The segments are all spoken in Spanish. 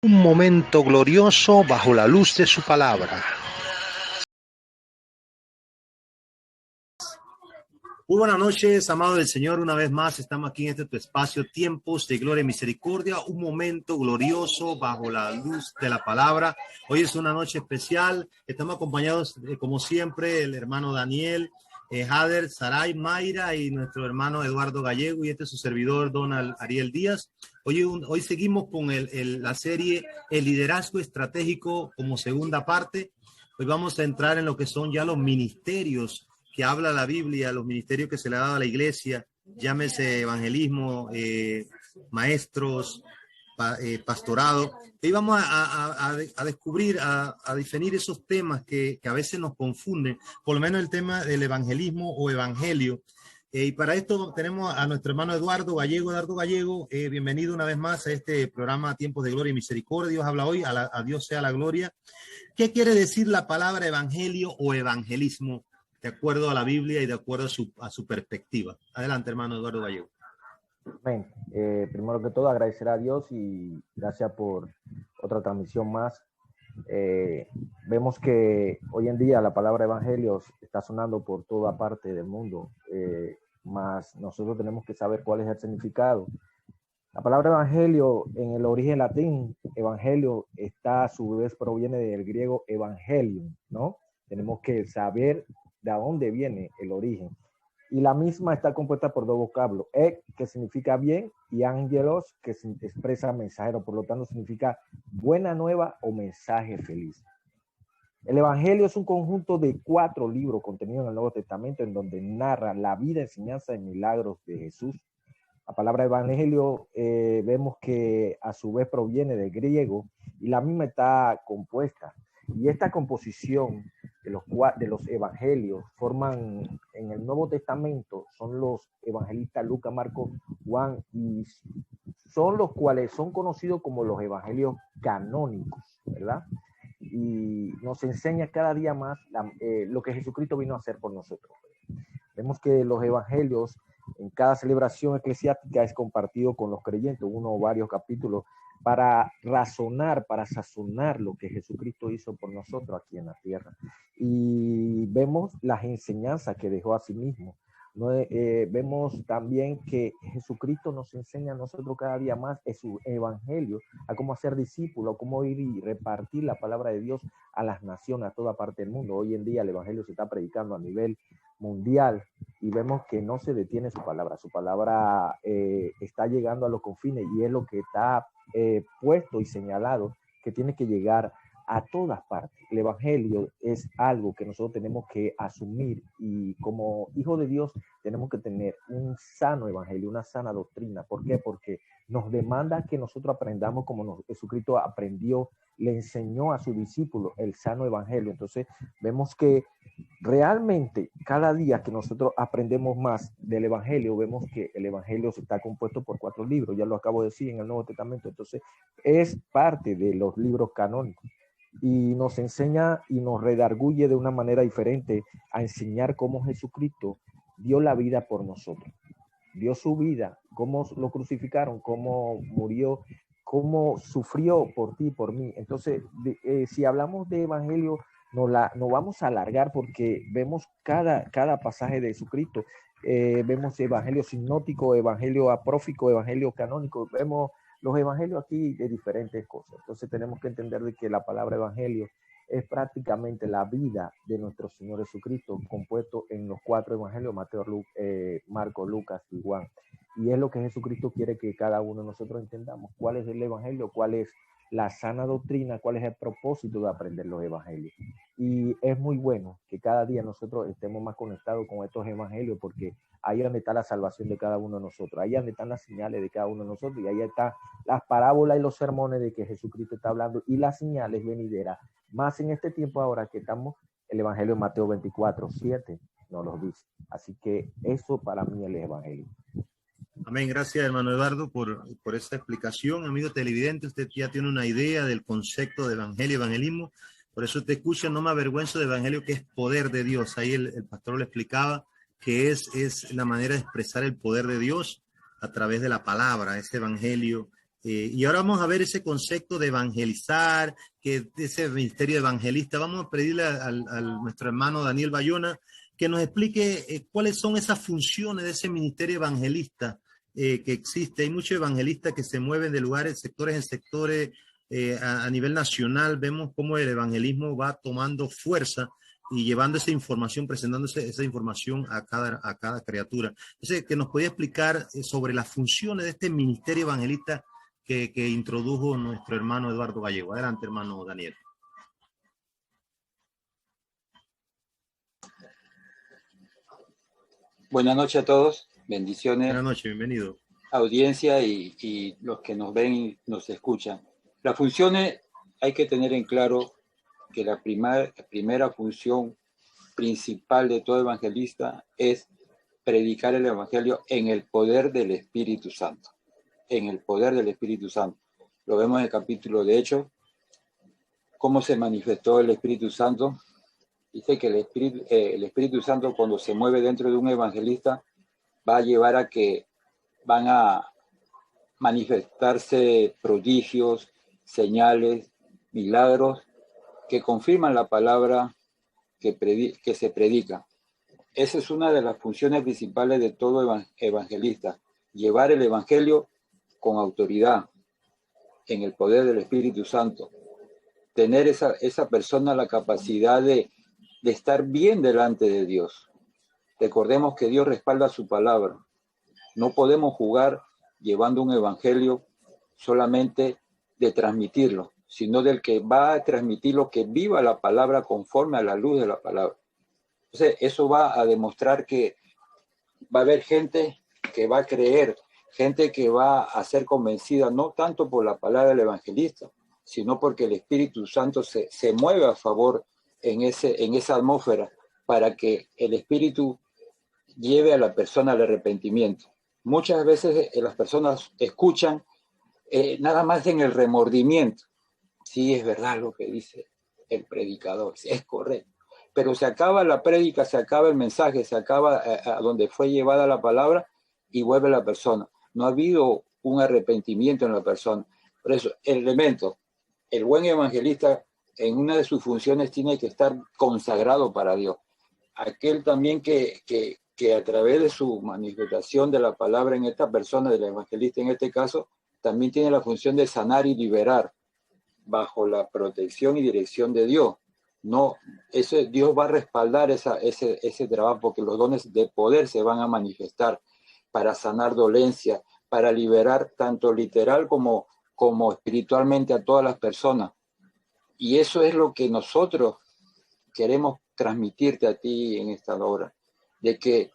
Un momento glorioso bajo la luz de su palabra. Muy buenas noches, amado del Señor. Una vez más estamos aquí en este tu espacio, tiempos de gloria y misericordia, un momento glorioso bajo la luz de la palabra. Hoy es una noche especial. Estamos acompañados, como siempre, el hermano Daniel, Jader, Saray, Mayra y nuestro hermano Eduardo Gallego, y este es su servidor, Donald Ariel Díaz. Hoy seguimos con la serie El liderazgo estratégico como segunda parte. Hoy vamos a entrar en lo que son ya los ministerios que habla la Biblia, los ministerios que se le ha dado a la iglesia, llámese evangelismo, maestros, pastorado. Y vamos a descubrir, a definir esos temas que a veces nos confunden, por lo menos el tema del evangelismo o evangelio. Y para esto tenemos a nuestro hermano Eduardo Gallego. Eduardo Gallego, bienvenido una vez más a este programa Tiempos de Gloria y Misericordia. Dios habla hoy, a Dios sea la gloria. ¿Qué quiere decir la palabra evangelio o evangelismo de acuerdo a la Biblia y de acuerdo a su perspectiva? Adelante, hermano Eduardo Gallego. Amén. Primero que todo, agradecer a Dios y gracias por otra transmisión más. Vemos que hoy en día la palabra evangelio está sonando por toda parte del mundo, mas nosotros tenemos que saber cuál es el significado. La palabra evangelio en el origen latín, evangelio, está a su vez proviene del griego evangelium, ¿no? Tenemos que saber de dónde viene el origen. Y la misma está compuesta por dos vocablos, que significa bien, y angelos, que expresa mensajero, por lo tanto significa buena nueva o mensaje feliz. El Evangelio es un conjunto de 4 libros contenidos en el Nuevo Testamento en donde narra la vida, enseñanza y milagros de Jesús. La palabra evangelio vemos que a su vez proviene del griego y la misma está compuesta. Y esta composición de los evangelios forman en el Nuevo Testamento, son los evangelistas Lucas, Marcos, Juan, y son los cuales son conocidos como los evangelios canónicos, ¿verdad? Y nos enseña cada día más lo que Jesucristo vino a hacer por nosotros. Vemos que los evangelios en cada celebración eclesiástica es compartido con los creyentes, uno o varios capítulos, para razonar, para sazonar lo que Jesucristo hizo por nosotros aquí en la tierra. Y vemos las enseñanzas que dejó a sí mismo. ¿No? Vemos también que Jesucristo nos enseña a nosotros cada día más en su evangelio, a cómo hacer discípulos, a cómo ir y repartir la palabra de Dios a las naciones, a toda parte del mundo. Hoy en día el evangelio se está predicando a nivel mundial y vemos que no se detiene su palabra está llegando a los confines y es lo que está puesto y señalado que tiene que llegar a todas partes. El evangelio es algo que nosotros tenemos que asumir y como hijos de Dios tenemos que tener un sano evangelio, una sana doctrina. ¿Por qué? Porque nos demanda que nosotros aprendamos como Jesucristo aprendió, le enseñó a sus discípulos el sano evangelio. Entonces vemos que realmente cada día que nosotros aprendemos más del evangelio, vemos que el evangelio está compuesto por 4 libros, ya lo acabo de decir en el Nuevo Testamento, entonces es parte de los libros canónicos y nos enseña y nos redarguye de una manera diferente a enseñar cómo Jesucristo dio la vida por nosotros, dio su vida, cómo lo crucificaron, cómo murió, cómo sufrió por ti, por mí. Entonces, si hablamos de evangelio, nos vamos a alargar porque vemos cada pasaje de Jesucristo. Vemos evangelio sinótico, evangelio apócrifo, evangelio canónico. Vemos los evangelios aquí de diferentes cosas. Entonces tenemos que entender de que la palabra evangelio es prácticamente la vida de nuestro Señor Jesucristo, compuesto en los 4 evangelios, Mateo, Marcos, Lucas y Juan. Y es lo que Jesucristo quiere que cada uno de nosotros entendamos. ¿Cuál es el evangelio? ¿Cuál es la sana doctrina? ¿Cuál es el propósito de aprender los evangelios? Y es muy bueno que cada día nosotros estemos más conectados con estos evangelios porque ahí es donde está la salvación de cada uno de nosotros, ahí es donde están las señales de cada uno de nosotros y ahí están las parábolas y los sermones de que Jesucristo está hablando y las señales venideras. Más en este tiempo ahora que estamos, el evangelio de Mateo 24:7 nos lo dice. Así que eso para mí es el evangelio. Amén. Gracias, hermano Eduardo, por esta explicación. Amigo televidente, usted ya tiene una idea del concepto de evangelio y evangelismo. Por eso te escucha, no me avergüenzo de evangelio, que es poder de Dios. Ahí el pastor lo explicaba, que es la manera de expresar el poder de Dios a través de la palabra. Ese evangelio Y ahora vamos a ver ese concepto de evangelizar, que ese ministerio de evangelista. Vamos a pedirle a nuestro hermano Daniel Bayona que nos explique cuáles son esas funciones de ese ministerio evangelista que existe. Hay muchos evangelistas que se mueven de lugares, sectores en sectores a nivel nacional. Vemos cómo el evangelismo va tomando fuerza y llevando esa información, presentándose esa información a cada criatura. Entonces, que nos podía explicar sobre las funciones de este ministerio evangelista que introdujo nuestro hermano Eduardo Gallego. Adelante, hermano Daniel. Buenas noches a todos, bendiciones. Buenas noches, bienvenido. Audiencia y los que nos ven y nos escuchan. Las funciones hay que tener en claro que la primera función principal de todo evangelista es predicar el evangelio en el poder del Espíritu Santo. En el poder del Espíritu Santo. Lo vemos en el capítulo de Hechos, cómo se manifestó el Espíritu Santo. Dice que el Espíritu Santo, cuando se mueve dentro de un evangelista, va a llevar a que van a manifestarse prodigios, señales, milagros que confirman la palabra que se predica. Esa es una de las funciones principales de todo evangelista, llevar el evangelio con autoridad, en el poder del Espíritu Santo. Tener esa persona la capacidad de estar bien delante de Dios. Recordemos que Dios respalda su palabra. No podemos jugar llevando un evangelio solamente de transmitirlo, sino del que va a transmitirlo, que viva la palabra conforme a la luz de la palabra. Entonces, eso va a demostrar que va a haber gente que va a creer, gente que va a ser convencida, no tanto por la palabra del evangelista, sino porque el Espíritu Santo se mueve a favor en esa atmósfera para que el Espíritu lleve a la persona al arrepentimiento. Muchas veces las personas escuchan nada más en el remordimiento. Sí, es verdad lo que dice el predicador, es correcto. Pero se acaba la prédica, se acaba el mensaje, se acaba a donde fue llevada la palabra y vuelve la persona. No ha habido un arrepentimiento en la persona. Por eso, el buen evangelista en una de sus funciones tiene que estar consagrado para Dios. Aquel también que a través de su manifestación de la palabra en esta persona, del evangelista en este caso, también tiene la función de sanar y liberar bajo la protección y dirección de Dios. No, Dios va a respaldar ese trabajo porque los dones de poder se van a manifestar para sanar dolencia, para liberar tanto literal como espiritualmente a todas las personas. Y eso es lo que nosotros queremos transmitirte a ti en esta hora, de que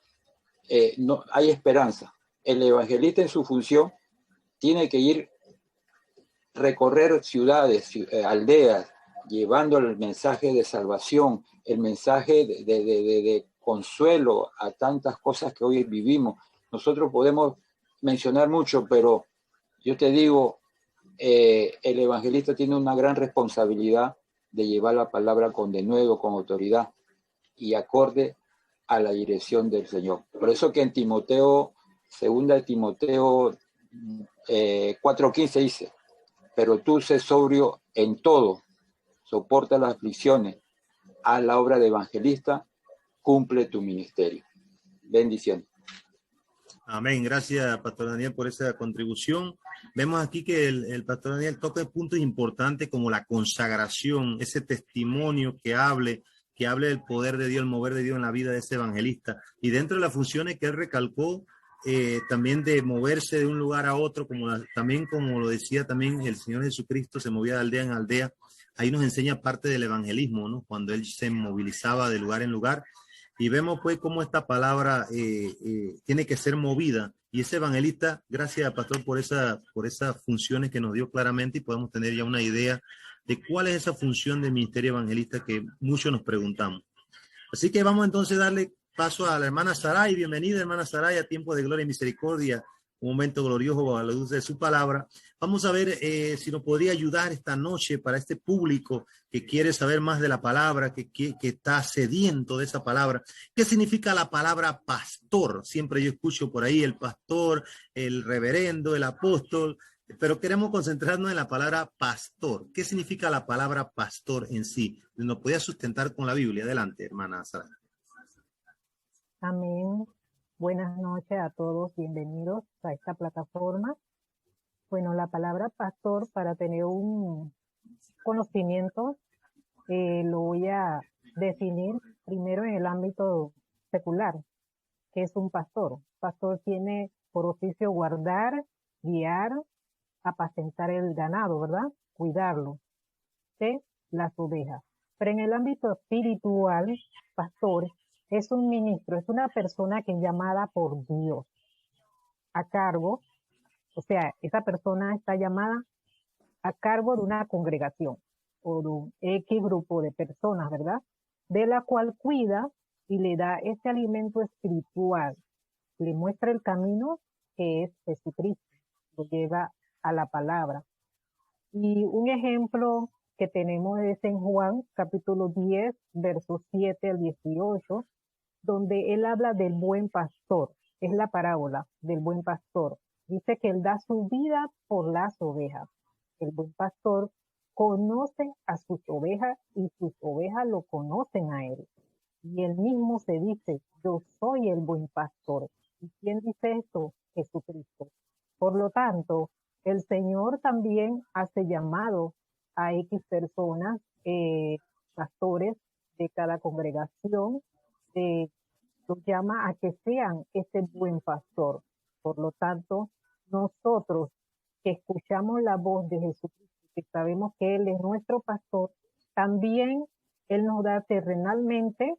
no hay esperanza. El evangelista en su función tiene que recorrer ciudades, aldeas, llevando el mensaje de salvación, el mensaje de consuelo a tantas cosas que hoy vivimos. Nosotros podemos mencionar mucho, pero yo te digo, el evangelista tiene una gran responsabilidad de llevar la palabra con denuedo, con autoridad y acorde a la dirección del Señor. Por eso que en Timoteo, 2 Timoteo 4:15 dice, pero tú sé sobrio en todo, soporta las aflicciones, haz la obra de evangelista, cumple tu ministerio. Bendiciones. Amén. Gracias, Pastor Daniel, por esa contribución. Vemos aquí que el Pastor Daniel toca puntos importantes como la consagración, ese testimonio que hable del poder de Dios, el mover de Dios en la vida de ese evangelista. Y dentro de las funciones que él recalcó, también de moverse de un lugar a otro, también como lo decía también el Señor Jesucristo, se movía de aldea en aldea. Ahí nos enseña parte del evangelismo, ¿no? Cuando él se movilizaba de lugar en lugar. Y vemos pues cómo esta palabra tiene que ser movida. Y ese evangelista, gracias Pastor por esas funciones que nos dio claramente y podemos tener ya una idea de cuál es esa función del ministerio evangelista que muchos nos preguntamos. Así que vamos entonces a darle paso a la hermana Saray. Bienvenida, hermana Saray, a Tiempo de Gloria y Misericordia, un momento glorioso a la luz de su palabra. Vamos a ver si nos podría ayudar esta noche para este público que quiere saber más de la palabra, que está sediento de esa palabra. ¿Qué significa la palabra pastor? Siempre yo escucho por ahí el pastor, el reverendo, el apóstol. Pero queremos concentrarnos en la palabra pastor. ¿Qué significa la palabra pastor en sí? ¿Nos podía sustentar con la Biblia? Adelante, hermana Sara. Amén. Buenas noches a todos, bienvenidos a esta plataforma. Bueno, la palabra pastor, para tener un conocimiento, lo voy a definir primero en el ámbito secular, que es un pastor. Pastor tiene por oficio guardar, guiar, apacentar el ganado, ¿verdad? Cuidarlo de las ovejas. Pero en el ámbito espiritual, pastor es un ministro, es una persona que es llamada por Dios a cargo, o sea, esa persona está llamada a cargo de una congregación o de un X grupo de personas, ¿verdad? De la cual cuida y le da ese alimento espiritual, le muestra el camino que es Jesucristo, lo lleva a la palabra. Y un ejemplo que tenemos es en Juan capítulo 10, versos 7 al 18, donde él habla del buen pastor. Es la parábola del buen pastor. Dice que él da su vida por las ovejas. El buen pastor conoce a sus ovejas y sus ovejas lo conocen a él. Y él mismo se dice, yo soy el buen pastor. ¿Y quién dice esto? Jesucristo. Por lo tanto, el Señor también hace llamado a X personas, pastores de cada congregación, los llama a que sean ese buen pastor. Por lo tanto, nosotros que escuchamos la voz de Jesucristo, que sabemos que Él es nuestro pastor, también Él nos da terrenalmente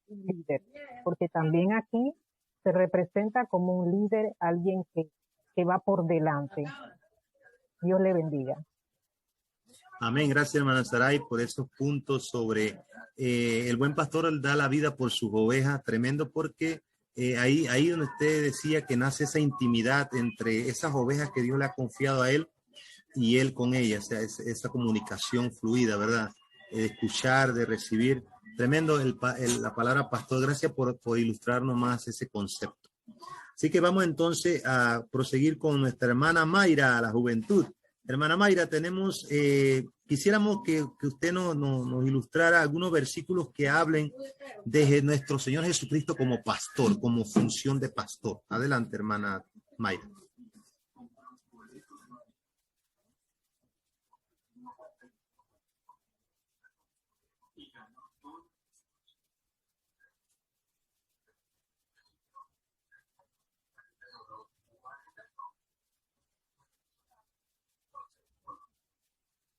un líder, porque también aquí se representa como un líder, alguien que va por delante. Dios le bendiga. Amén. Gracias, hermana Saray, por esos puntos sobre el buen pastor él da la vida por sus ovejas. Tremendo, porque ahí donde usted decía que nace esa intimidad entre esas ovejas que Dios le ha confiado a él y él con ellas, o sea, esa comunicación fluida, ¿verdad? De escuchar, de recibir. Tremendo la palabra pastor. Gracias por ilustrarnos más ese concepto. Así que vamos entonces a proseguir con nuestra hermana Mayra, la juventud. Hermana Mayra, tenemos, quisiéramos que usted nos ilustrara algunos versículos que hablen de nuestro Señor Jesucristo como pastor, como función de pastor. Adelante, hermana Mayra.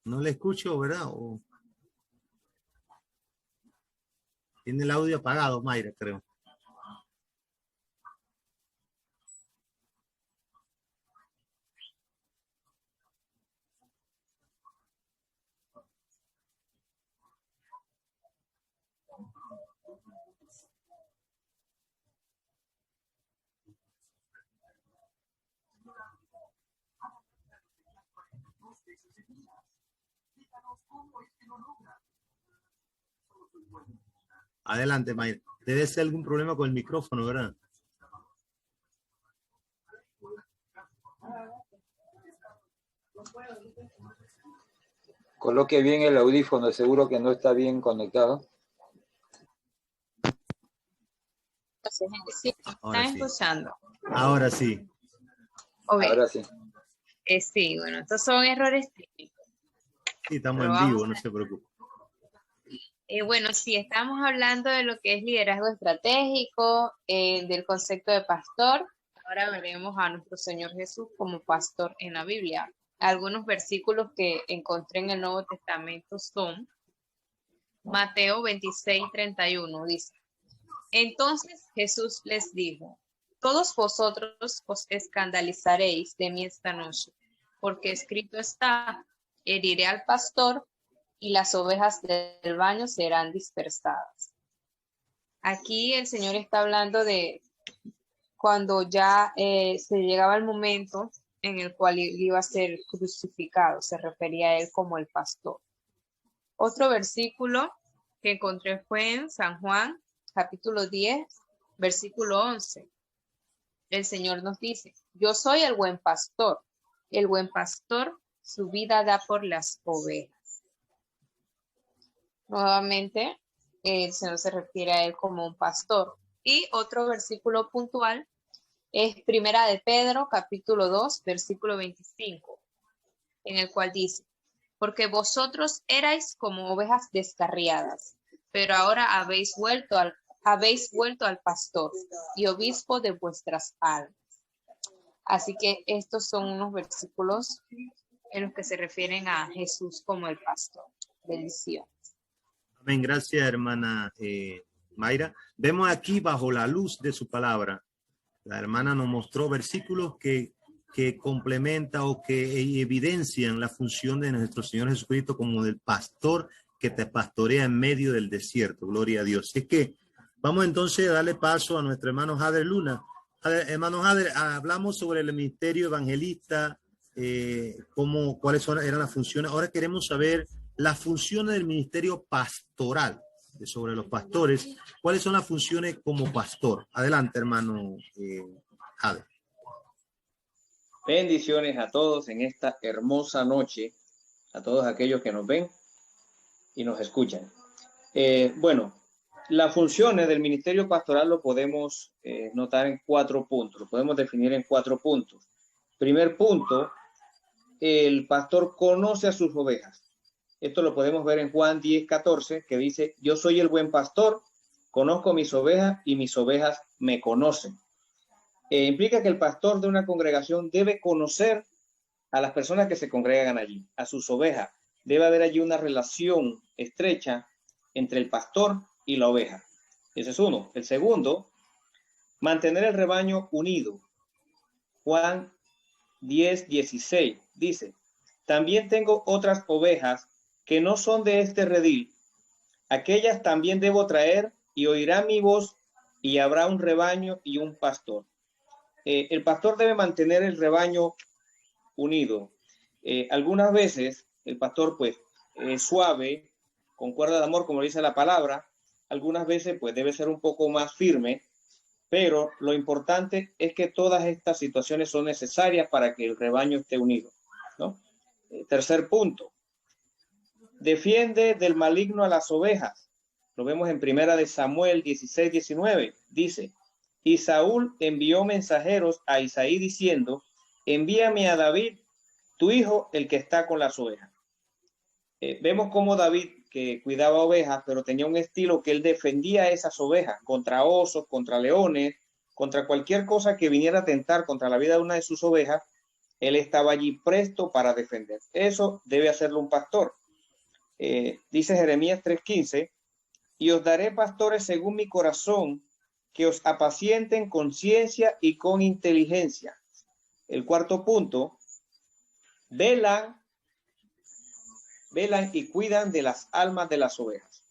No le escucho, ¿verdad? Tiene el audio apagado, Mayra, creo. Adelante, Mayra. Debe ser algún problema con el micrófono, ¿verdad? Coloque bien el audífono, seguro que no está bien conectado. Sí, están escuchando. Ahora sí. Okay. Ahora sí. Sí, bueno, estos son errores técnicos. Sí, estamos en vivo, no se preocupe. Bueno, sí, estamos hablando de lo que es liderazgo estratégico, del concepto de pastor. Ahora veremos a nuestro Señor Jesús como pastor en la Biblia. Algunos versículos que encontré en el Nuevo Testamento son Mateo 26:31, dice: Entonces Jesús les dijo: Todos vosotros os escandalizaréis de mí esta noche, porque escrito está: heriré al pastor y las ovejas del baño serán dispersadas. Aquí el Señor está hablando de cuando ya se llegaba el momento en el cual iba a ser crucificado. Se refería a él como el pastor. Otro versículo que encontré fue en San Juan, capítulo 10, versículo 11. El Señor nos dice: Yo soy el buen pastor. El buen pastor su vida da por las ovejas. Nuevamente, el Señor se refiere a él como un pastor. Y otro versículo puntual es Primera de Pedro, capítulo 2, versículo 25, en el cual dice: porque vosotros erais como ovejas descarriadas, pero ahora habéis vuelto al pastor y obispo de vuestras almas. Así que estos son unos versículos en los que se refieren a Jesús como el pastor. Bendiciones. Amén. Gracias, hermana Mayra. Vemos aquí bajo la luz de su palabra. La hermana nos mostró versículos que complementan o que evidencian la función de nuestro Señor Jesucristo como del pastor que te pastorea en medio del desierto. Gloria a Dios. Es que vamos entonces a darle paso a nuestro hermano Jader Luna. Hermano Jader, hablamos sobre el ministerio evangelista, cuáles eran las funciones. Ahora queremos saber las funciones del ministerio pastoral, sobre los pastores. ¿Cuáles son las funciones como pastor? Adelante, hermano Jader. Bendiciones a todos en esta hermosa noche, a todos aquellos que nos ven y nos escuchan. Bueno, las funciones del ministerio pastoral lo podemos notar en 4 puntos, lo podemos definir en 4 puntos. Primer punto, el pastor conoce a sus ovejas. Esto lo podemos ver en Juan 10:14, que dice: yo soy el buen pastor, conozco mis ovejas y mis ovejas me conocen. Implica que el pastor de una congregación debe conocer a las personas que se congregan allí, a sus ovejas. Debe haber allí una relación estrecha entre el pastor y la oveja. Ese es uno. El segundo, mantener el rebaño unido. Juan 10:16 dice: también tengo otras ovejas que no son de este redil. Aquellas también debo traer y oirán mi voz, y habrá un rebaño y un pastor. El pastor debe mantener el rebaño unido. Algunas veces el pastor pues es suave, con cuerda de amor, como dice la palabra. Algunas veces pues debe ser un poco más firme, pero lo importante es que todas estas situaciones son necesarias para que el rebaño esté unido, ¿no? Tercer punto, defiende del maligno a las ovejas. Lo vemos en Primera de Samuel 16:19. Dice: y Saúl envió mensajeros a Isaí diciendo: envíame a David, tu hijo, el que está con las ovejas. Vemos cómo David, que cuidaba ovejas, pero tenía un estilo que él defendía a esas ovejas contra osos, contra leones, contra cualquier cosa que viniera a tentar contra la vida de una de sus ovejas. Él estaba allí presto para defender. Eso debe hacerlo un pastor. Dice Jeremías 3:15: y os daré pastores según mi corazón, que os apacienten con ciencia y con inteligencia. El cuarto punto, velan y cuidan de las almas de las ovejas.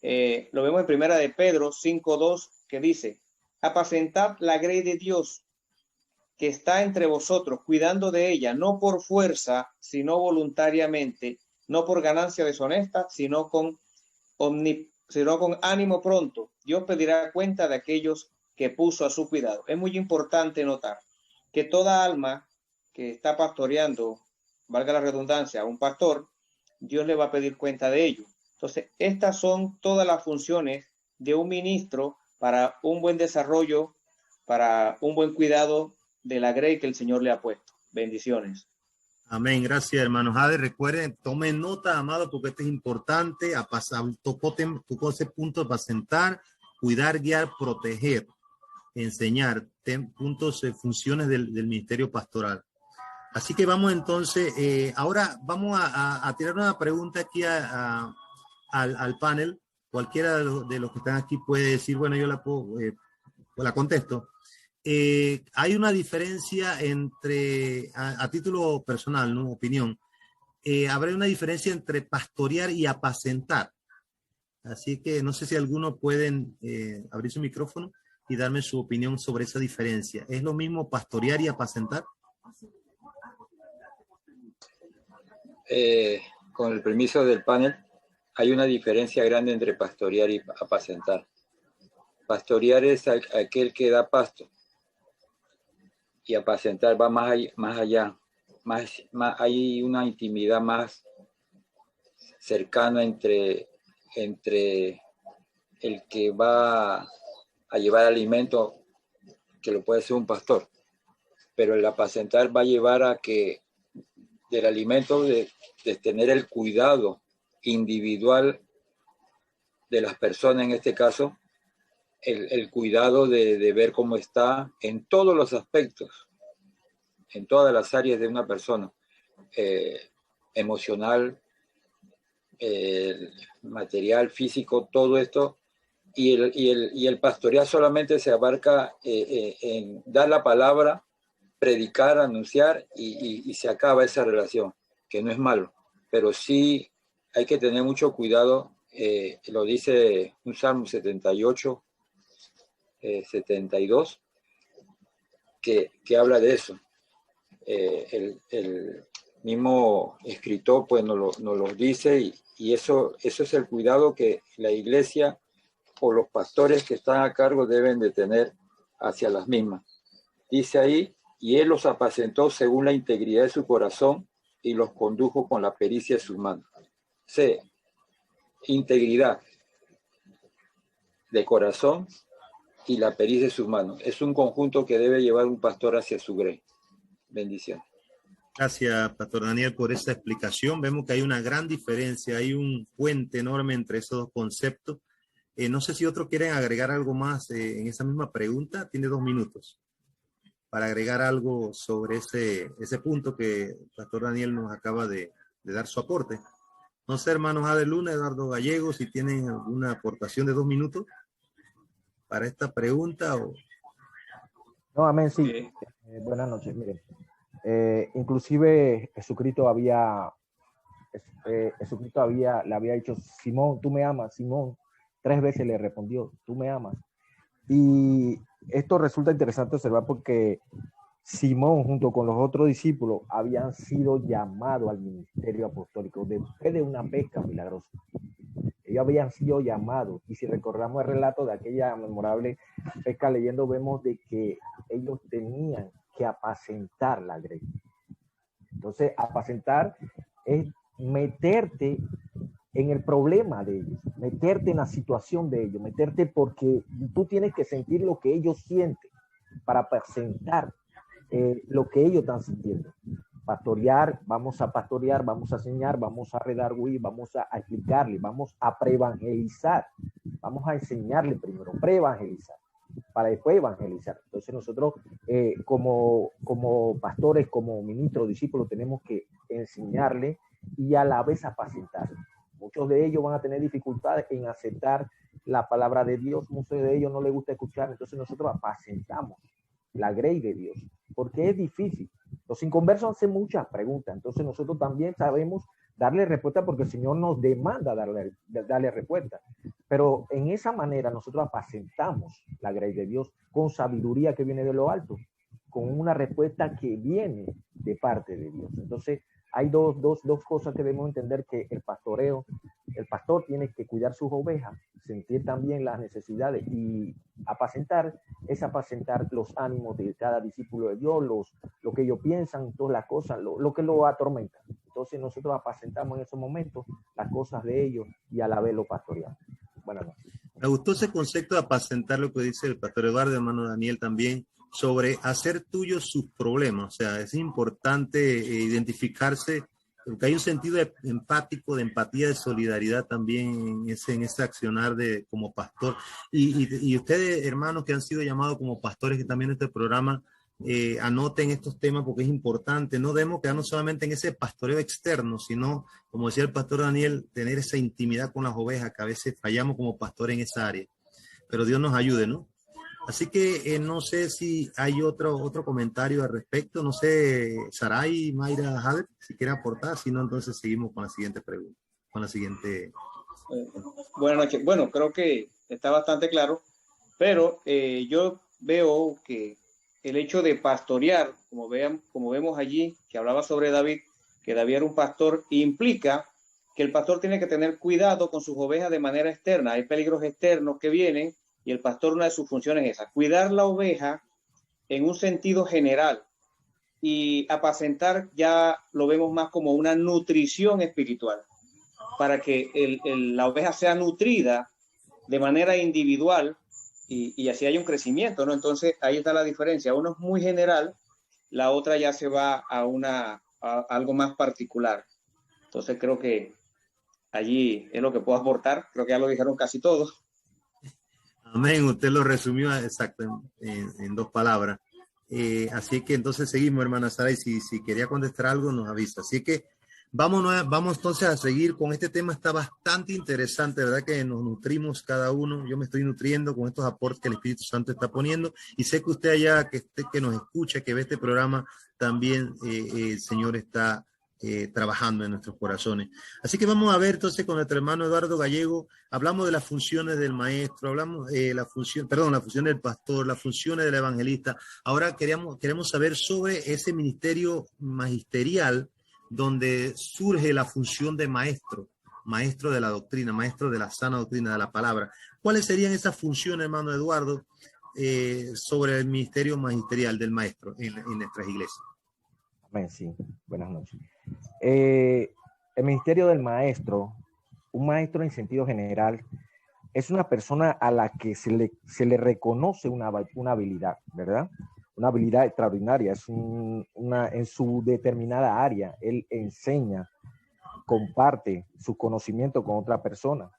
Lo vemos en Primera de Pedro 5:2, que dice: apacentad la grey de Dios que está entre vosotros, cuidando de ella, no por fuerza, sino voluntariamente, no por ganancia deshonesta, sino con ánimo pronto. Dios pedirá cuenta de aquellos que puso a su cuidado. Es muy importante notar que toda alma que está pastoreando, valga la redundancia, a un pastor, Dios le va a pedir cuenta de ello. Entonces, estas son todas las funciones de un ministro para un buen desarrollo, para un buen cuidado de la grey que el Señor le ha puesto. Bendiciones. Amén. Gracias, hermano Jade. Recuerden, tomen nota, amado, porque esto es importante. Tocó ese punto: apacentar, cuidar, guiar, proteger, enseñar. Puntos, funciones del ministerio pastoral. Así que vamos entonces, ahora vamos a tirar una pregunta aquí al panel. Cualquiera de los que están aquí puede decir, bueno, yo la contesto. Hay una diferencia entre, a título personal, ¿no? Opinión, habrá una diferencia entre pastorear y apacentar. Así que no sé si algunos pueden abrir su micrófono y darme su opinión sobre esa diferencia. ¿Es lo mismo pastorear y apacentar? Con el permiso del panel, hay una diferencia grande entre pastorear y apacentar. Pastorear es aquel que da pasto, y apacentar va más allá. hay una intimidad más cercana entre el que va a llevar alimento, que lo puede ser un pastor, pero el apacentar va a llevar a que del alimento de tener el cuidado individual de las personas, en este caso, el cuidado de ver cómo está en todos los aspectos, en todas las áreas de una persona, emocional, material, físico, todo esto. Y el pastorear solamente se abarca en dar la palabra, predicar, anunciar y se acaba esa relación, que no es malo, pero sí hay que tener mucho cuidado. Lo dice un Salmo 78, 72, que habla de eso. El mismo escritor pues nos lo dice, y eso es el cuidado que la iglesia o los pastores que están a cargo deben de tener hacia las mismas. Dice ahí, y él los apacentó según la integridad de su corazón y los condujo con la pericia de sus manos. Sí, integridad de corazón y la pericia de sus manos. Es un conjunto que debe llevar un pastor hacia su grey. Bendiciones. Gracias, Pastor Daniel, por esa explicación. Vemos que hay una gran diferencia, hay un puente enorme entre esos dos conceptos. No sé si otros quieren agregar algo más en esa misma pregunta. Tiene 2 minutos para agregar algo sobre ese punto que el Pastor Daniel nos acaba de dar su aporte. No sé, hermanos Ade Luna, Eduardo Gallego, si tienen alguna aportación de 2 minutos para esta pregunta. No, amén, sí. Buenas noches, miren. Inclusive Jesucristo le había dicho, Simón, tú me amas. Simón 3 veces le respondió, tú me amas. Y esto resulta interesante observar porque Simón junto con los otros discípulos habían sido llamados al ministerio apostólico después de una pesca milagrosa. Ellos habían sido llamados, y si recordamos el relato de aquella memorable pesca leyendo, vemos de que ellos tenían que apacentar la grey. Entonces, apacentar es meterte en el problema de ellos, meterte en la situación de ellos, meterte porque tú tienes que sentir lo que ellos sienten para apacentar lo que ellos están sintiendo. Pastorear, vamos a enseñar, vamos a redarguir, vamos a explicarle, vamos a preevangelizar, vamos a enseñarle primero, preevangelizar, para después evangelizar. Entonces nosotros como pastores, como ministros, discípulos, tenemos que enseñarle y a la vez apacentarle. Muchos de ellos van a tener dificultades en aceptar la palabra de Dios, muchos de ellos no les gusta escuchar, entonces nosotros apacentamos la grey de Dios, porque es difícil. Los inconversos hacen muchas preguntas, entonces nosotros también sabemos darle respuesta porque el Señor nos demanda darle respuesta. Pero en esa manera nosotros apacentamos la grey de Dios con sabiduría que viene de lo alto, con una respuesta que viene de parte de Dios. Entonces hay dos cosas que debemos entender, que el pastor tiene que cuidar sus ovejas, sentir también las necesidades, y apacentar es apacentar los ánimos de cada discípulo de Dios, lo que ellos piensan, todas las cosas, lo que lo atormenta. Entonces nosotros apacentamos en esos momentos las cosas de ellos y a la vez lo pastoreamos. Buenas noches. Me gustó ese concepto de apacentar, lo que dice el pastor Eduardo, hermano Daniel también, sobre hacer tuyos sus problemas. O sea, es importante identificarse, porque hay un sentido empático, de empatía, de solidaridad también en ese accionar como pastor. Y ustedes, hermanos que han sido llamados como pastores, que también en este programa, anoten estos temas porque es importante. No debemos quedarnos solamente en ese pastoreo externo, sino, como decía el pastor Daniel, tener esa intimidad con las ovejas, que a veces fallamos como pastores en esa área. Pero Dios nos ayude, ¿no? Así que no sé si hay otro comentario al respecto. No sé, Saray, Mayra, Javier, si quieren aportar. Si no, entonces seguimos con la siguiente pregunta. Buenas noches. Bueno, creo que está bastante claro, pero yo veo que el hecho de pastorear, como vemos allí, que hablaba sobre David, que David era un pastor, implica que el pastor tiene que tener cuidado con sus ovejas de manera externa. Hay peligros externos que vienen, y el pastor, una de sus funciones es esa, cuidar la oveja en un sentido general, y apacentar ya lo vemos más como una nutrición espiritual, para que la oveja sea nutrida de manera individual y así hay un crecimiento, ¿no? Entonces ahí está la diferencia. Uno es muy general, la otra ya se va a algo más particular. Entonces creo que allí es lo que puedo aportar. Creo que ya lo dijeron casi todos. Amén, usted lo resumió exacto en 2 palabras. Así que entonces seguimos, hermana Sara, y si quería contestar algo nos avisa. Así que vamos entonces a seguir con este tema. Está bastante interesante, ¿verdad? Que nos nutrimos cada uno. Yo me estoy nutriendo con estos aportes que el Espíritu Santo está poniendo, y sé que usted allá, que nos escucha, que ve este programa, también el Señor está trabajando en nuestros corazones. Así que vamos a ver entonces con nuestro hermano Eduardo Gallego. Hablamos de las funciones del maestro, hablamos de la función del pastor, las funciones del evangelista. Ahora queremos saber sobre ese ministerio magisterial donde surge la función de maestro de la doctrina, maestro de la sana doctrina de la palabra. ¿Cuáles serían esas funciones, hermano Eduardo, sobre el ministerio magisterial del maestro en nuestras iglesias? Amén, sí. Buenas noches. El ministerio del maestro, un maestro en sentido general, es una persona a la que se le reconoce una habilidad, ¿verdad? Una habilidad extraordinaria, en su determinada área. Él enseña, comparte su conocimiento con otra persona,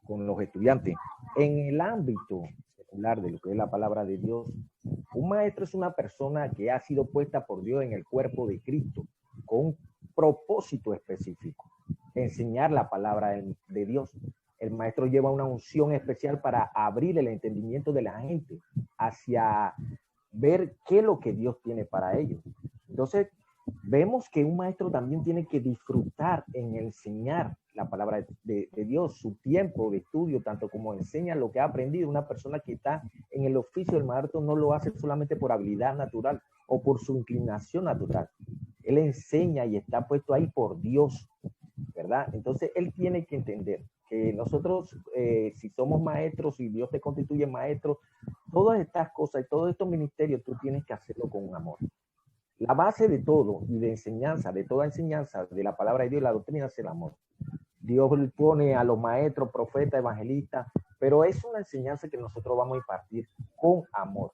con los estudiantes. En el ámbito secular de lo que es la palabra de Dios, un maestro es una persona que ha sido puesta por Dios en el cuerpo de Cristo con un propósito específico: enseñar la palabra de Dios. El maestro lleva una unción especial para abrir el entendimiento de la gente hacia ver qué es lo que Dios tiene para ellos. Entonces, vemos que un maestro también tiene que disfrutar en enseñar la palabra de Dios, su tiempo de estudio, tanto como enseña lo que ha aprendido. Una persona que está en el oficio del maestro no lo hace solamente por habilidad natural o por su inclinación natural. Él enseña y está puesto ahí por Dios, ¿verdad? Entonces, él tiene que entender que nosotros, si somos maestros, si Dios te constituye maestro, todas estas cosas y todos estos ministerios, tú tienes que hacerlo con amor. La base de todo y de enseñanza, de toda enseñanza de la palabra de Dios, la doctrina, es el amor. Dios pone a los maestros, profetas, evangelistas, pero es una enseñanza que nosotros vamos a impartir con amor.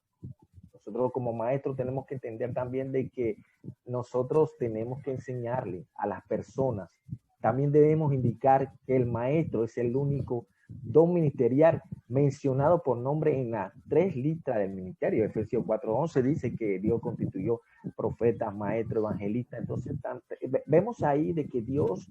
Nosotros como maestros tenemos que entender también de que nosotros tenemos que enseñarle a las personas. También debemos indicar que el maestro es el único don ministerial mencionado por nombre en las 3 letras del ministerio. Efesios 4:11 dice que Dios constituyó profetas, maestros, evangelistas. Entonces vemos ahí de que Dios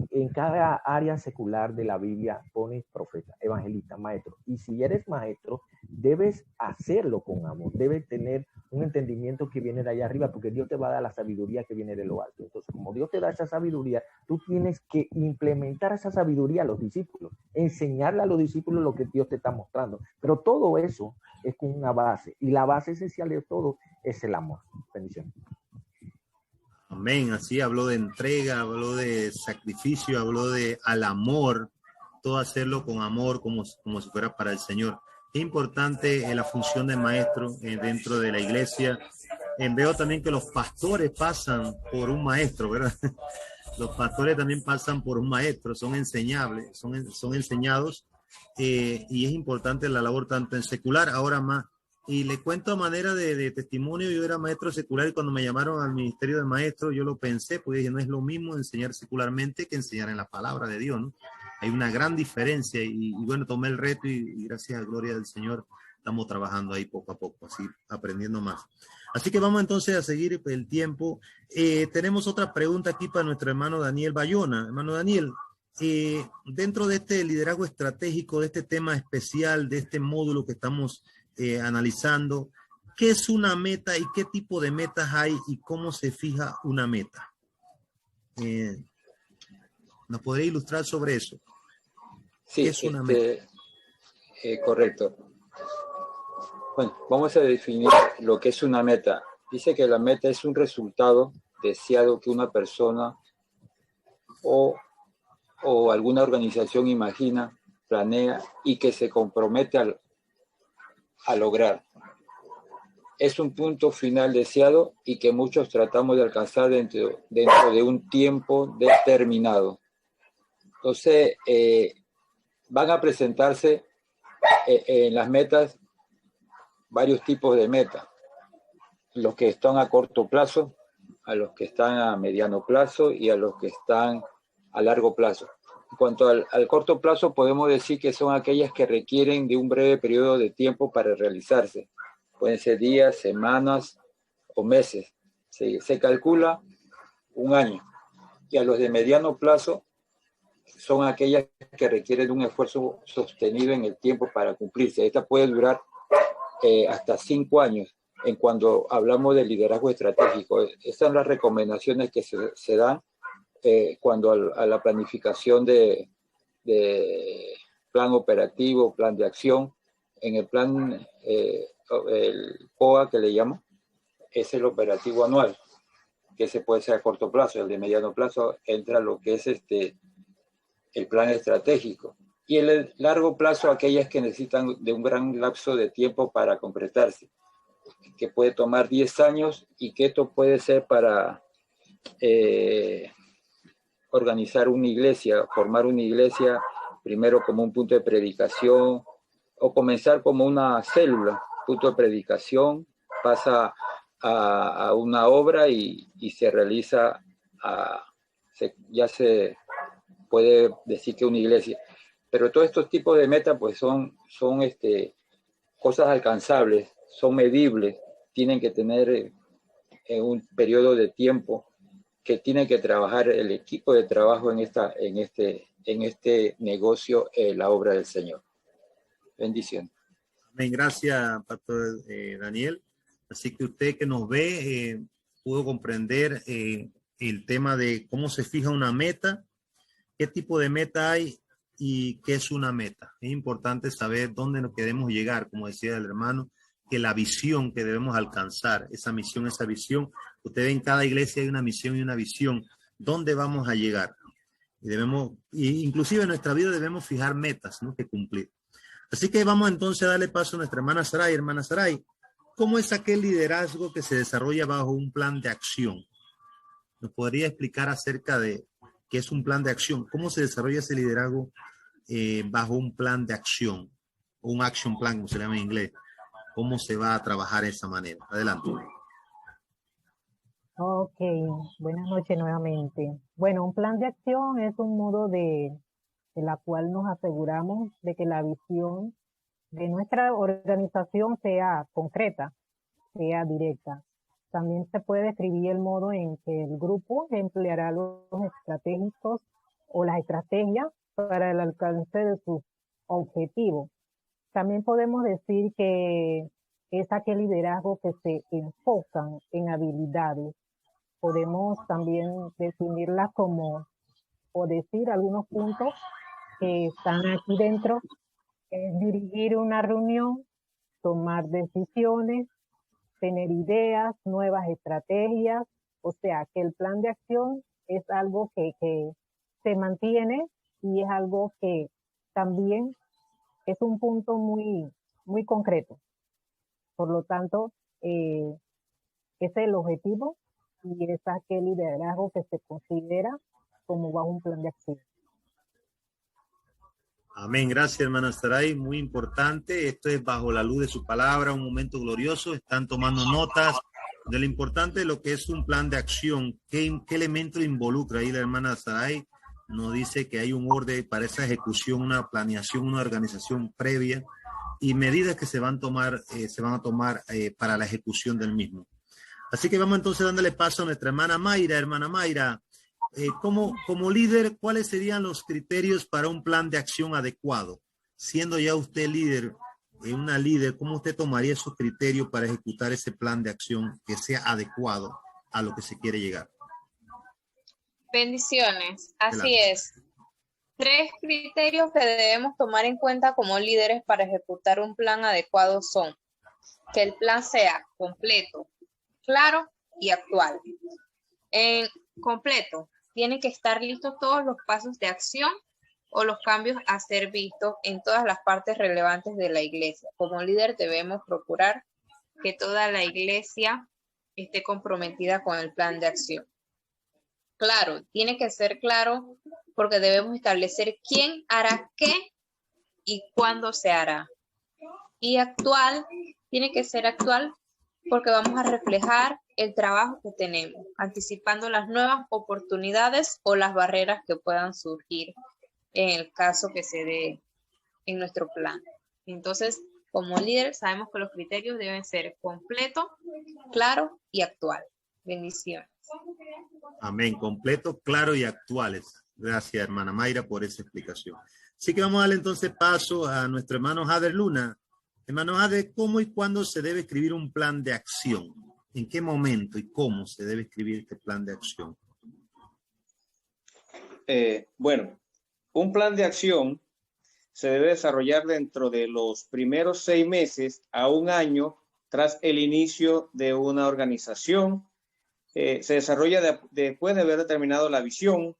en cada área secular de la Biblia pone profeta, evangelista, maestro. Y si eres maestro, debes hacerlo con amor, debes tener un entendimiento que viene de allá arriba, porque Dios te va a dar la sabiduría que viene de lo alto. Entonces, como Dios te da esa sabiduría, tú tienes que implementar esa sabiduría a los discípulos, enseñarle a los discípulos lo que Dios te está mostrando. Pero todo eso es con una base, y la base esencial de todo es el amor. Bendiciones. Amén. Así habló de entrega, habló de sacrificio, habló de al amor, todo hacerlo con amor, como si fuera para el Señor. Es importante la función de maestro dentro de la iglesia. Veo también que los pastores pasan por un maestro, ¿verdad? Los pastores también pasan por un maestro, son enseñables, son enseñados, y es importante la labor tanto en secular, ahora más. Y le cuento a manera de testimonio, yo era maestro secular y cuando me llamaron al ministerio de maestro, yo lo pensé, porque dije, no es lo mismo enseñar secularmente que enseñar en la palabra de Dios, ¿no? Hay una gran diferencia y bueno, tomé el reto y gracias a gloria del Señor estamos trabajando ahí poco a poco, así aprendiendo más. Así que vamos entonces a seguir el tiempo. Tenemos otra pregunta aquí para nuestro hermano Daniel Bayona. Hermano Daniel, dentro de este liderazgo estratégico, de este tema especial, de este módulo que estamos analizando, ¿qué es una meta y qué tipo de metas hay y cómo se fija una meta? ¿Nos podría ilustrar sobre eso? Sí, ¿Qué es una meta? Correcto. Bueno, vamos a definir lo que es una meta. Dice que la meta es un resultado deseado que una persona o alguna organización imagina, planea y que se compromete a lograr. es un punto final deseado y que muchos tratamos de alcanzar dentro de un tiempo determinado. Entonces, van a presentarse en las metas varios tipos de metas. Los que están a corto plazo, a los que están a mediano plazo y a los que están a largo plazo. En cuanto al corto plazo, podemos decir que son aquellas que requieren de un breve periodo de tiempo para realizarse. Pueden ser días, semanas o meses. Se calcula un año. Y a los de mediano plazo son aquellas que requieren de un esfuerzo sostenido en el tiempo para cumplirse. Esta puede durar hasta 5 años. En cuando hablamos de liderazgo estratégico, esas son las recomendaciones que se dan cuando a la planificación de plan operativo, plan de acción. En el plan, el POA que le llamo, es el operativo anual, que se puede ser a corto plazo. El de mediano plazo entra lo que es el plan estratégico. Y el largo plazo, aquellas que necesitan de un gran lapso de tiempo para concretarse, que puede tomar 10 años y que esto puede ser para organizar una iglesia, formar una iglesia primero como un punto de predicación o comenzar como una célula, punto de predicación, pasa a una obra y se realiza, ya se puede decir que una iglesia. Pero todos estos tipos de metas pues son cosas alcanzables, son medibles, tienen que tener un periodo de tiempo que tiene que trabajar el equipo de trabajo en este negocio, la obra del Señor. Bendición. Amén. Gracias, Pastor Daniel. Así que usted que nos ve pudo comprender el tema de cómo se fija una meta, qué tipo de meta hay y qué es una meta. Es importante saber dónde nos queremos llegar, como decía el hermano, que la visión que debemos alcanzar, esa misión, esa visión. Usted ve en cada iglesia hay una misión y una visión. ¿Dónde vamos a llegar? Y inclusive en nuestra vida debemos fijar metas, ¿no?, que cumplir. Así que vamos entonces a darle paso a nuestra hermana Saray. Hermana Saray, ¿cómo es aquel liderazgo que se desarrolla bajo un plan de acción? ¿Nos podría explicar acerca de qué es un plan de acción? ¿Cómo se desarrolla ese liderazgo bajo un plan de acción? O un action plan, como se llama en inglés. ¿Cómo se va a trabajar de esa manera? Adelante. Ok, buenas noches nuevamente. Bueno, un plan de acción es un modo de la cual nos aseguramos de que la visión de nuestra organización sea concreta, sea directa. También se puede describir el modo en que el grupo empleará los estratégicos o las estrategias para el alcance de sus objetivos. También podemos decir que es aquel liderazgo que se enfocan en habilidades. Podemos también definirlas como, o decir algunos puntos que están aquí dentro, es dirigir una reunión, tomar decisiones, tener ideas, nuevas estrategias. O sea, que el plan de acción es algo que se mantiene y es algo que también es un punto muy, muy concreto. Por lo tanto, ese es el objetivo y es aquel liderazgo que se considera como bajo un plan de acción. Amén. Gracias, hermana Saray. Muy importante. Esto es bajo la luz de su palabra, un momento glorioso. Están tomando notas de lo importante de lo que es un plan de acción. ¿Qué elemento involucra? Ahí la hermana Saray nos dice que hay un orden para esa ejecución, una planeación, una organización previa y medidas que se van a tomar para la ejecución del mismo. Así que vamos entonces dándole paso a nuestra hermana Mayra. Hermana Mayra, como líder, ¿cuáles serían los criterios para un plan de acción adecuado? Siendo ya usted líder, una líder, ¿cómo usted tomaría esos criterios para ejecutar ese plan de acción que sea adecuado a lo que se quiere llegar? Bendiciones, así Adelante. es. 3 criterios que debemos tomar en cuenta como líderes para ejecutar un plan adecuado son que el plan sea completo, claro y actual. En completo, tienen que estar listos todos los pasos de acción o los cambios a ser vistos en todas las partes relevantes de la iglesia. Como líder debemos procurar que toda la iglesia esté comprometida con el plan de acción. Claro, tiene que ser claro porque debemos establecer quién hará qué y cuándo se hará. Y actual, tiene que ser actual porque vamos a reflejar el trabajo que tenemos, anticipando las nuevas oportunidades o las barreras que puedan surgir en el caso que se dé en nuestro plan. Entonces, como líder, sabemos que los criterios deben ser completo, claro y actual. Bendiciones. Amén. Completo, claro y actuales. Gracias, hermana Mayra, por esa explicación. Así que vamos a darle entonces paso a nuestro hermano Jader Luna. Hermano Jader, ¿cómo y cuándo se debe escribir un plan de acción? ¿En qué momento y cómo se debe escribir este plan de acción? Bueno, un plan de acción se debe desarrollar dentro de los primeros 6 meses a un año tras el inicio de una organización. Se desarrolla después de haber determinado la visión,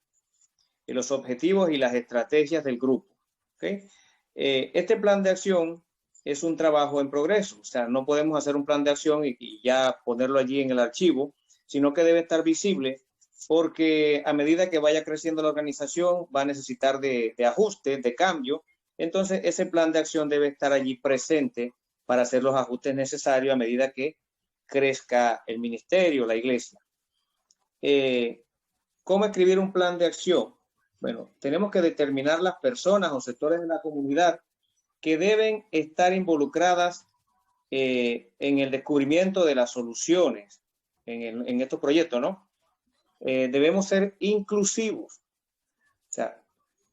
los objetivos y las estrategias del grupo. ¿Okay? Este plan de acción es un trabajo en progreso, o sea, no podemos hacer un plan de acción y ya ponerlo allí en el archivo, sino que debe estar visible porque a medida que vaya creciendo la organización va a necesitar de ajustes, de cambio. Entonces, ese plan de acción debe estar allí presente para hacer los ajustes necesarios a medida que crezca el ministerio, la iglesia. ¿Cómo escribir un plan de acción? Bueno, tenemos que determinar las personas o sectores de la comunidad que deben estar involucradas en el descubrimiento de las soluciones en estos proyectos, ¿no? Debemos ser inclusivos. O sea,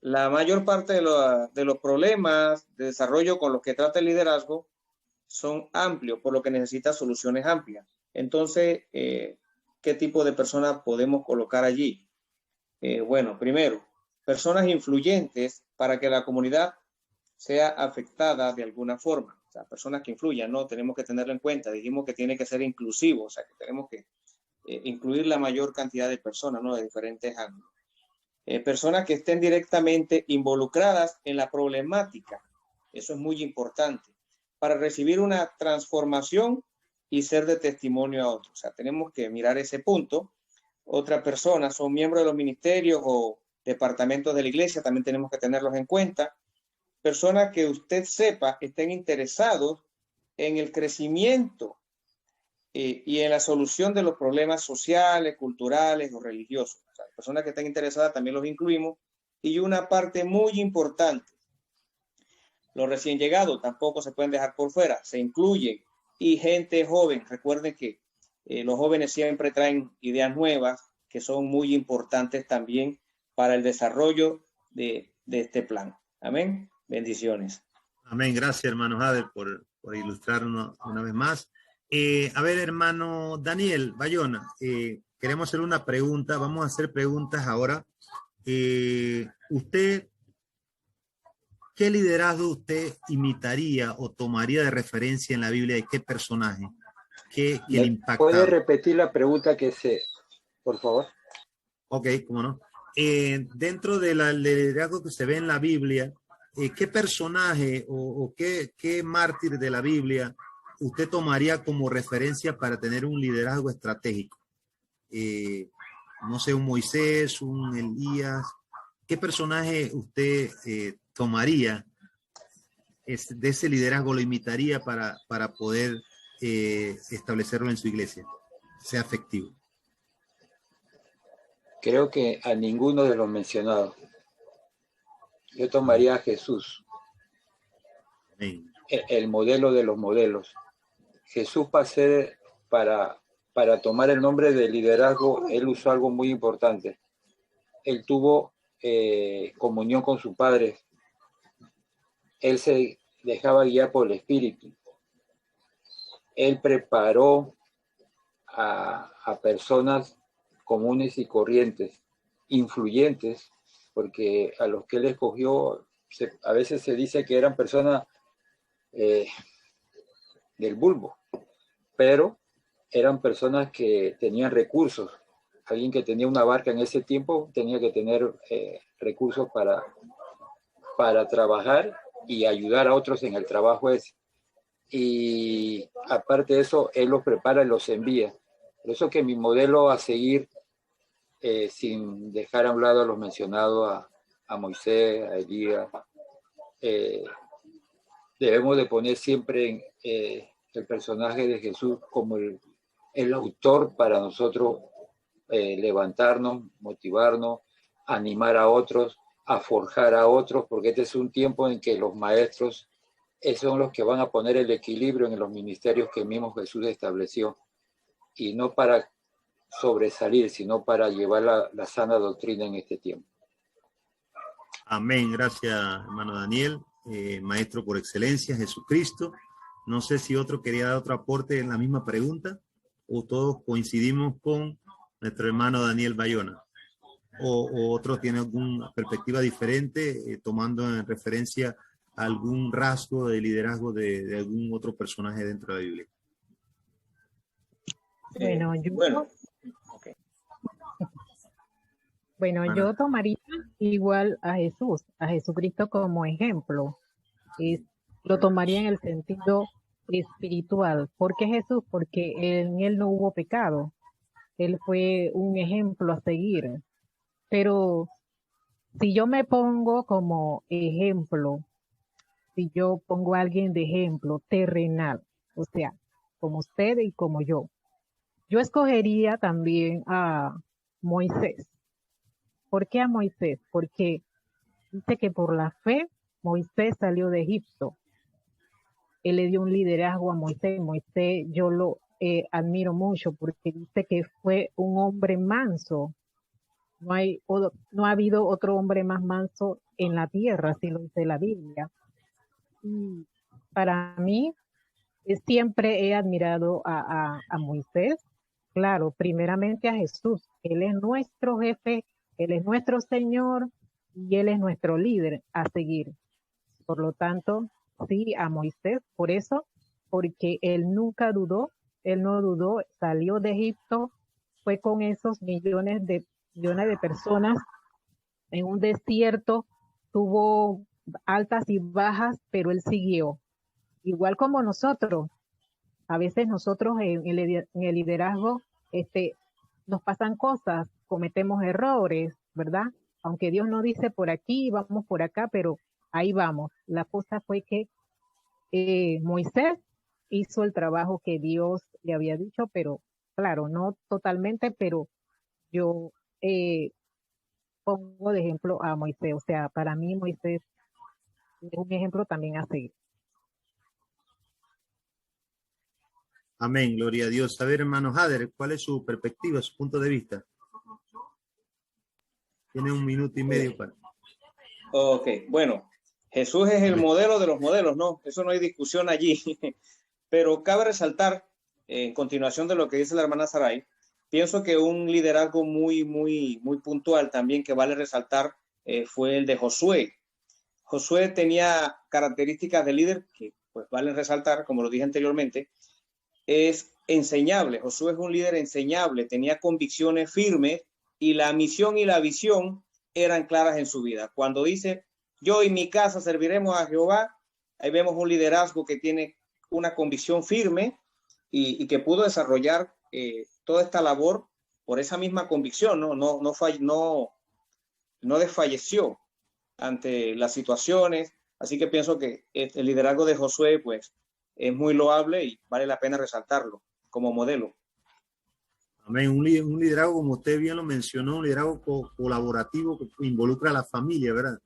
la mayor parte de los problemas de desarrollo con los que trata el liderazgo son amplios, por lo que necesita soluciones amplias. Entonces, ¿qué tipo de personas podemos colocar allí? Bueno, primero, personas influyentes para que la comunidad sea afectada de alguna forma. O sea, personas que influyan, ¿no? Tenemos que tenerlo en cuenta. Dijimos que tiene que ser inclusivo, o sea, que tenemos que incluir la mayor cantidad de personas, ¿no? De diferentes ángulos. Personas que estén directamente involucradas en la problemática. Eso es muy importante para recibir una transformación y ser de testimonio a otros. O sea, tenemos que mirar ese punto. Otras personas son miembros de los ministerios o departamentos de la iglesia, también tenemos que tenerlos en cuenta. Personas que usted sepa estén interesados en el crecimiento y en la solución de los problemas sociales, culturales o religiosos. O sea, personas que estén interesadas también los incluimos. Y una parte muy importante, los recién llegados tampoco se pueden dejar por fuera, se incluyen. Y gente joven, recuerden que los jóvenes siempre traen ideas nuevas que son muy importantes también para el desarrollo de este plan. Amén. Bendiciones. Amén. Gracias, hermano Jader, por ilustrarnos una vez más. A ver, hermano Daniel Bayona, queremos hacer una pregunta. Vamos a hacer preguntas ahora. ¿Usted, qué liderazgo usted imitaría o tomaría de referencia en la Biblia? ¿De qué personaje? ¿Qué le impacta? ¿Puede repetir la pregunta que se, por favor? Ok, cómo no. Dentro del liderazgo que se ve en la Biblia, ¿qué personaje o qué mártir de la Biblia usted tomaría como referencia para tener un liderazgo estratégico? No sé, un Moisés, un Elías. ¿Qué personaje usted tomaría de ese liderazgo, lo imitaría para poder establecerlo en su iglesia, sea efectivo? Creo que a ninguno de los mencionados. Yo tomaría a Jesús, el modelo de los modelos. Jesús para tomar el nombre de liderazgo, él usó algo muy importante. Él tuvo comunión con su Padre. Él se dejaba guiar por el Espíritu. Él preparó a personas comunes y corrientes, influyentes, porque a los que él escogió, a veces se dice que eran personas del bulbo, pero eran personas que tenían recursos. Alguien que tenía una barca en ese tiempo tenía que tener recursos para trabajar y ayudar a otros en el trabajo ese. y aparte de eso, Él los prepara y los envía. Por eso que mi modelo a seguir, sin dejar a un lado a los mencionados, a Moisés, a Elías, debemos de poner siempre el personaje de Jesús como el autor para nosotros levantarnos, motivarnos, animar a otros, a forjar a otros, porque este es un tiempo en que los maestros son los que van a poner el equilibrio en los ministerios que mismo Jesús estableció, y no para sobresalir, sino para llevar la sana doctrina en este tiempo. Amén. Gracias, hermano Daniel, maestro por excelencia, Jesucristo. No sé si otro quería dar otro aporte en la misma pregunta, o todos coincidimos con nuestro hermano Daniel Bayona, o otro tiene alguna perspectiva diferente, tomando en referencia a algún rasgo de liderazgo de algún otro personaje dentro de la Biblia. Bueno, yo tomaría igual a Jesús, a Jesucristo como ejemplo. Lo tomaría en el sentido espiritual. ¿Por qué Jesús? Porque en él no hubo pecado. Él fue un ejemplo a seguir. Pero si yo me pongo como ejemplo, si yo pongo a alguien de ejemplo terrenal, o sea, como usted y como yo escogería también a Moisés. ¿Por qué a Moisés? Porque dice que por la fe Moisés salió de Egipto. Él le dio un liderazgo a Moisés. Moisés yo lo admiro mucho porque dice que fue un hombre manso. No ha habido otro hombre más manso en la tierra, así lo dice la Biblia. Y para mí, siempre he admirado a Moisés. Claro, primeramente a Jesús. Él es nuestro jefe, Él es nuestro Señor y Él es nuestro líder a seguir. Por lo tanto, sí, a Moisés, por eso, porque él nunca dudó, él no dudó, salió de Egipto, fue con esos millones de personas en un desierto, tuvo altas y bajas, pero él siguió. Igual como nosotros, a veces nosotros en el liderazgo nos pasan cosas, cometemos errores, ¿verdad? Aunque Dios nos dice por aquí, vamos por acá, pero ahí vamos. La cosa fue que Moisés hizo el trabajo que Dios le había dicho, pero claro, no totalmente, pero yo pongo de ejemplo a Moisés. O sea, para mí Moisés es un ejemplo también a seguir. Amén, gloria a Dios. A ver, hermano Hader, ¿cuál es su perspectiva, su punto de vista? Tiene 1 minuto y medio para... Ok, bueno, Jesús es el modelo de los modelos, ¿no? Eso no hay discusión allí. Pero cabe resaltar, en continuación de lo que dice la hermana Saray, pienso que un liderazgo muy puntual también que vale resaltar fue el de Josué. Josué tenía características de líder que pues valen resaltar, como lo dije anteriormente. Es enseñable, Josué es un líder enseñable, tenía convicciones firmes y la misión y la visión eran claras en su vida. Cuando dice, yo y mi casa serviremos a Jehová, ahí vemos un liderazgo que tiene una convicción firme y que pudo desarrollar toda esta labor por esa misma convicción, no desfalleció ante las situaciones. Así que pienso que el liderazgo de Josué pues es muy loable y vale la pena resaltarlo como modelo. Amén. Un liderazgo, como usted bien lo mencionó, un liderazgo colaborativo que involucra a la familia, ¿verdad?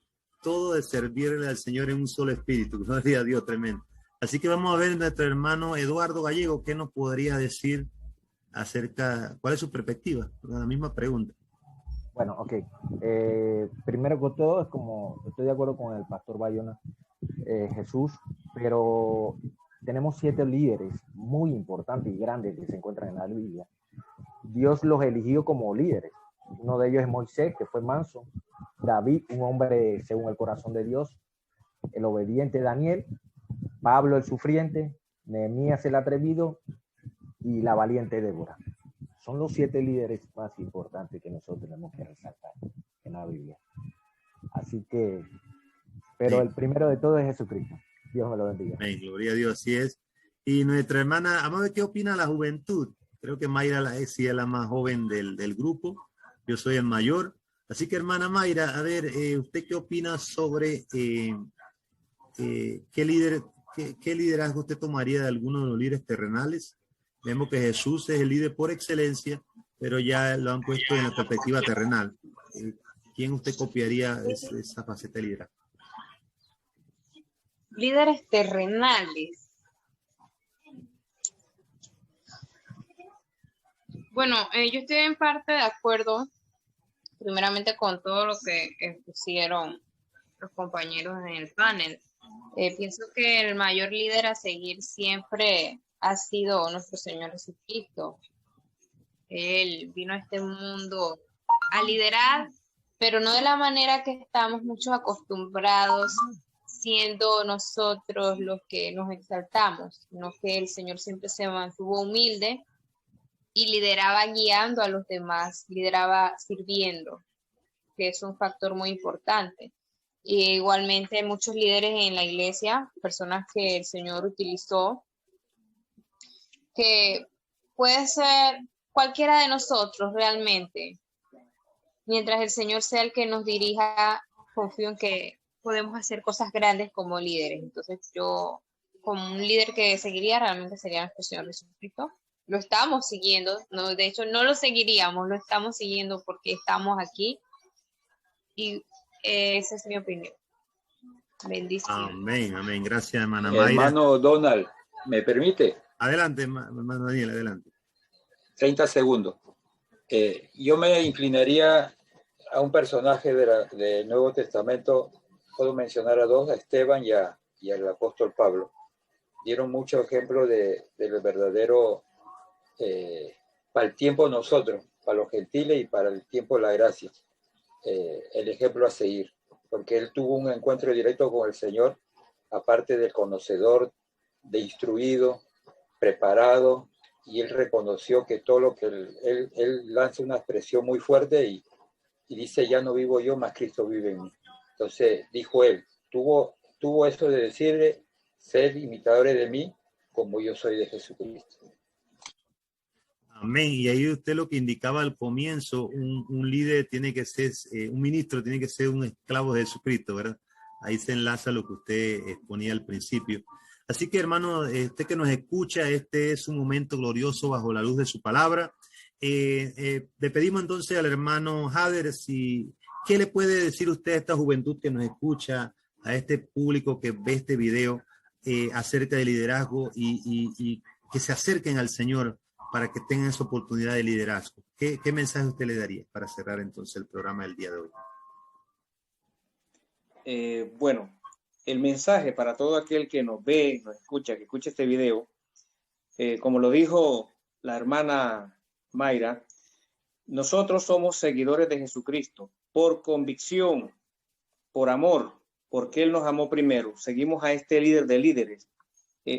Todo de servirle al Señor en un solo espíritu. Gloria a Dios, tremendo. Así que vamos a ver nuestro hermano Eduardo Gallego, ¿qué nos podría decir acerca, cuál es su perspectiva? La misma pregunta. Bueno, ok. Primero que todo, es como estoy de acuerdo con el pastor Bayona, Jesús, pero tenemos 7 líderes muy importantes y grandes que se encuentran en la Biblia. Dios los eligió como líderes. Uno de ellos es Moisés, que fue manso. David, un hombre según el corazón de Dios. El obediente Daniel. Pablo, el sufriente. Nehemías, el atrevido. Y la valiente Débora. Son los 7 líderes más importantes que nosotros tenemos que resaltar en la Biblia. Así que, pero el primero de todos es Jesucristo. Dios me lo bendiga. Amén, gloria a Dios, así es. Y nuestra hermana, vamos a ver qué opina la juventud. Creo que Mayra sí es la más joven del grupo. Yo soy el mayor. Así que, hermana Mayra, a ver, ¿usted qué opina sobre qué liderazgo usted tomaría de alguno de los líderes terrenales? Vemos que Jesús es el líder por excelencia, pero ya lo han puesto en la perspectiva terrenal. ¿Quién usted copiaría esa faceta de liderazgo? Líderes terrenales. Bueno, yo estoy en parte de acuerdo, primeramente con todo lo que pusieron los compañeros en el panel. Pienso que el mayor líder a seguir siempre ha sido nuestro Señor Jesucristo. Él vino a este mundo a liderar, pero no de la manera que estamos muchos acostumbrados, siendo nosotros los que nos exaltamos, sino que el Señor siempre se mantuvo humilde y lideraba guiando a los demás, lideraba sirviendo, que es un factor muy importante. Y igualmente muchos líderes en la iglesia, personas que el Señor utilizó, que puede ser cualquiera de nosotros realmente. Mientras el Señor sea el que nos dirija, confío en que podemos hacer cosas grandes como líderes. Entonces yo, como un líder que seguiría, realmente sería nuestro Señor Jesucristo. Lo estamos siguiendo, no, de hecho no lo seguiríamos, lo estamos siguiendo porque estamos aquí. Y esa es mi opinión. Bendiciones. Amén, amén. Gracias, hermana Mayra. Hermano Donald, ¿me permite? Adelante, hermano Daniel, adelante. 30 segundos. Yo me inclinaría a un personaje del Nuevo Testamento. Puedo mencionar a dos, a Esteban y al apóstol Pablo. Dieron muchos ejemplos del verdadero, para el tiempo nosotros, para los gentiles y para el tiempo de la gracia. El ejemplo a seguir, porque él tuvo un encuentro directo con el Señor, aparte del conocedor, de instruido, preparado, y él reconoció que todo lo que él lanza una expresión muy fuerte y dice, ya no vivo yo, más Cristo vive en mí. Entonces, dijo él, tuvo eso de decirle, ser imitadores de mí, como yo soy de Jesucristo. Amén. Y ahí usted lo que indicaba al comienzo, un líder tiene que ser, un ministro tiene que ser un esclavo de Jesucristo, ¿verdad? Ahí se enlaza lo que usted exponía al principio. Así que, hermano, usted que nos escucha, este es un momento glorioso bajo la luz de su palabra. Le pedimos entonces al hermano Hader, ¿qué le puede decir usted a esta juventud que nos escucha, a este público que ve este video, acerca del liderazgo y que se acerquen al Señor para que tengan esa oportunidad de liderazgo? ¿Qué mensaje usted le daría para cerrar entonces el programa del día de hoy? Bueno, el mensaje para todo aquel que nos ve, nos escucha, que escucha este video, como lo dijo la hermana Mayra, nosotros somos seguidores de Jesucristo por convicción, por amor, porque Él nos amó primero. Seguimos a este líder de líderes.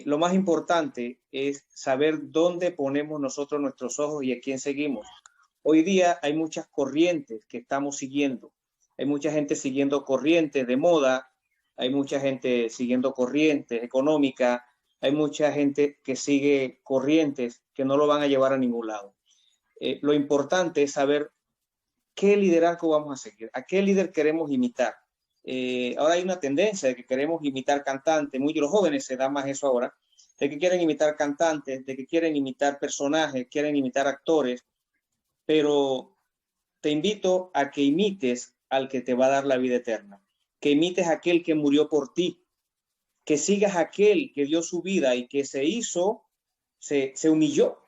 Lo más importante es saber dónde ponemos nosotros nuestros ojos y a quién seguimos. Hoy día hay muchas corrientes que estamos siguiendo. Hay mucha gente siguiendo corrientes de moda, hay mucha gente siguiendo corrientes económicas, hay mucha gente que sigue corrientes que no lo van a llevar a ningún lado. Lo importante es saber qué liderazgo vamos a seguir, a qué líder queremos imitar. Ahora hay una tendencia de que queremos imitar cantantes, muy de los jóvenes se da más eso ahora, de que quieren imitar cantantes, de que quieren imitar personajes, quieren imitar actores, pero te invito a que imites al que te va a dar la vida eterna, que imites a aquel que murió por ti, que sigas a aquel que dio su vida y que se humilló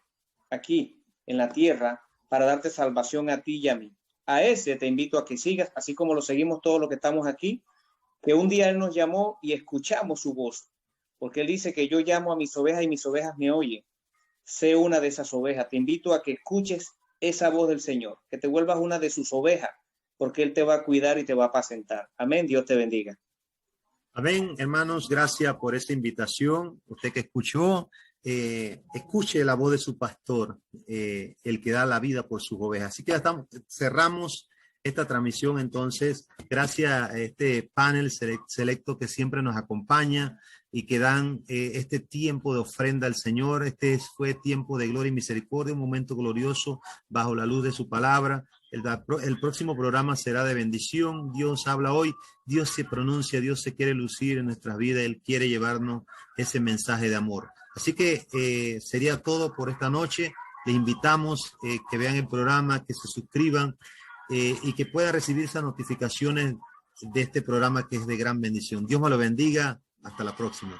aquí en la tierra para darte salvación a ti y a mí. A ese te invito a que sigas, así como lo seguimos todos los que estamos aquí, que un día Él nos llamó y escuchamos su voz, porque Él dice que yo llamo a mis ovejas y mis ovejas me oyen. Sé una de esas ovejas. Te invito a que escuches esa voz del Señor, que te vuelvas una de sus ovejas, porque Él te va a cuidar y te va a apacentar. Amén. Dios te bendiga. Amén, hermanos. Gracias por esta invitación. Usted que escuchó, escuche la voz de su pastor, el que da la vida por sus ovejas. Así que cerramos esta transmisión. Entonces, gracias a este panel selecto que siempre nos acompaña y que dan este tiempo de ofrenda al Señor. Este fue tiempo de gloria y misericordia, un momento glorioso bajo la luz de su palabra. El próximo programa será de bendición. Dios habla hoy, Dios se pronuncia, Dios se quiere lucir en nuestras vidas. Él quiere llevarnos ese mensaje de amor. Así que sería todo por esta noche. Les invitamos que vean el programa, que se suscriban y que puedan recibir esas notificaciones de este programa que es de gran bendición. Dios me lo bendiga. Hasta la próxima.